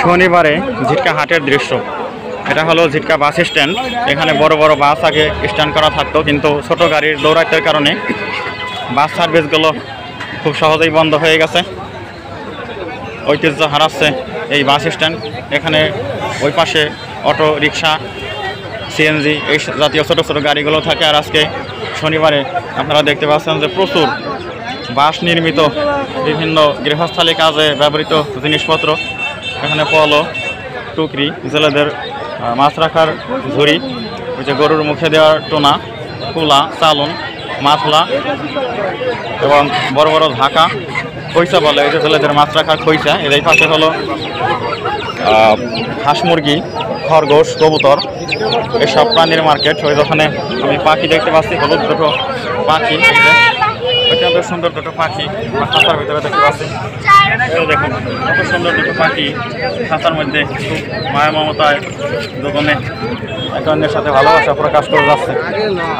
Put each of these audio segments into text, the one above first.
শনিবারে ঝিটকা হাটের দৃশ্য। এটা হলো ঝিটকা বাস স্ট্যান্ড। এখানে বড় বড় বাস আগে স্ট্যান্ড করা থাকতো, কিন্তু ছোট গাড়ির দৌরাত্মের কারণে বাস সার্ভিসগুলো খুব সহজেই বন্ধ হয়ে গেছে। ঐতিহ্য হারাচ্ছে এই বাস স্ট্যান্ড। এখানে ওই পাশে অটো রিক্সা, সিএনজি এই জাতীয় ছোটো ছোটো গাড়িগুলো থাকে। আর আজকে শনিবারে আপনারা দেখতে পাচ্ছেন যে প্রচুর বাঁশ নির্মিত বিভিন্ন গৃহস্থালী কাজে ব্যবহৃত জিনিসপত্র, এখানে পলো, টুকরি, জেলেদের মাছ রাখার ঝুড়ি, ওই যে গরুর মুখে দেওয়ার টোনা, কুলা, চালন, মাছলা এবং বড় বড় ঝাঁকা, খৈসা বলে, এই যে জেলেদের মাছ রাখার খৈসা। এর পাশে হলো হাঁস মুরগি, খরগোশ, কবুতর, এসব প্রাণীর মার্কেট। ওই দোকানে আমি পাখি দেখতে পাচ্ছি, হলুদ দুটো পাখি, অত্যন্ত সুন্দর দুটো পাখি খাঁচার ভিতরে দেখতে পাচ্ছি। দেখুন কত সুন্দর দুটো পাখি খাঁচার মধ্যে, খুব মায়া মমতায় দোকানে একে অন্যের সাথে ভালোবাসা প্রকাশ করে যাচ্ছে।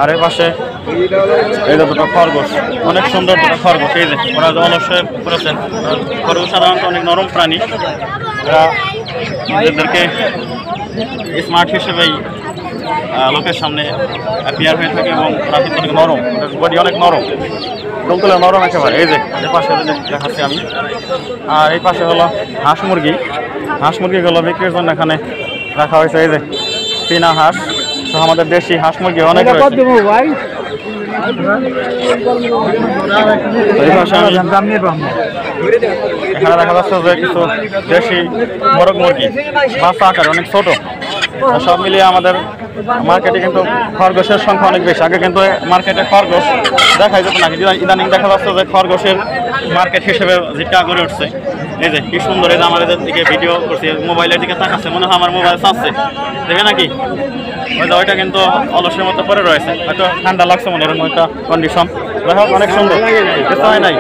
আর এর পাশে এই যে দুটো খরগোশ, অনেক সুন্দর দুটো খরগোশ। এই যে ওরা অলসে করেছেন। খরগোশ সাধারণত অনেক নরম প্রাণী, এরা নিজেদেরকে স্মার্ট হিসেবেই লোকের সামনে অ্যাপিয়ার হয়ে থাকে এবং প্রাকৃতিক নরম, বডি অনেক নরম, তুলতুলে নরম একেবারে। এই যে এর পাশে দেখাচ্ছি আমি। আর এই পাশে হলো হাঁস মুরগি। হাঁস মুরগিগুলো বিক্রির জন্য এখানে রাখা হয়েছে। এই যে চীনা হাঁস সহ আমাদের দেশি হাঁস মুরগি অনেক রয়েছে। এখানে দেখা যাচ্ছে যে কিছু দেশি মোরগ মুরগি, বাচ্চা আকারে অনেক ছোট। সব মিলিয়ে আমাদের মার্কেটে কিন্তু খরগোশের সংখ্যা অনেক বেশি। আগে কিন্তু মার্কেটে খরগোশ দেখাই যেত না, ইদানিং দেখা যাচ্ছে যে খরগোশের মার্কেট হিসেবে ঝিটকা গড়ে উঠছে। এই যে কি সুন্দর, এই যে আমাদের দিকে ভিডিও করছে, মোবাইলের দিকে তাকাচ্ছে, মনে হয় আমার মোবাইল চাচ্ছে, দেখে নাকি? ওই যে ওইটা কিন্তু অলসের মতো পরে রয়েছে, হয়তো ঠান্ডা লাগছে মনে, এরকম একটা কন্ডিশন। যাই হোক অনেক সুন্দর, কিছু হয় নাই,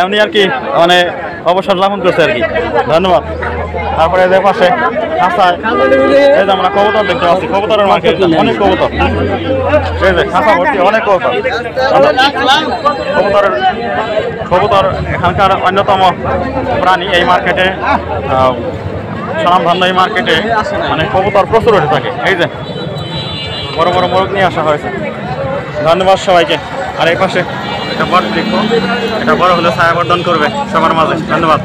এমনি আর কি, মানে অবসর যাপন করছে আর কি। ধন্যবাদ। তারপরে এদের পাশে খাঁচায় এই যে আমরা কবুতর দেখতে পাচ্ছি, কবুতরের মার্কেট, অনেক কবুতর। এই যে খাঁচা ভর্তি অনেক কবুতর। কবুতর এখানকার অন্যতম প্রাণী। এই মার্কেটে সুনামধন্য এই মার্কেটে মানে কবুতর প্রচুর উঠে থাকে। এই যে বড় বড় মোরগ নিয়ে আসা হয়েছে। ধন্যবাদ সবাইকে। আর এই পাশে এটা বড় বৃক্ষ, এটা বড় হলে ছায়া বর্ধন করবে সবার মাঝে। ধন্যবাদ।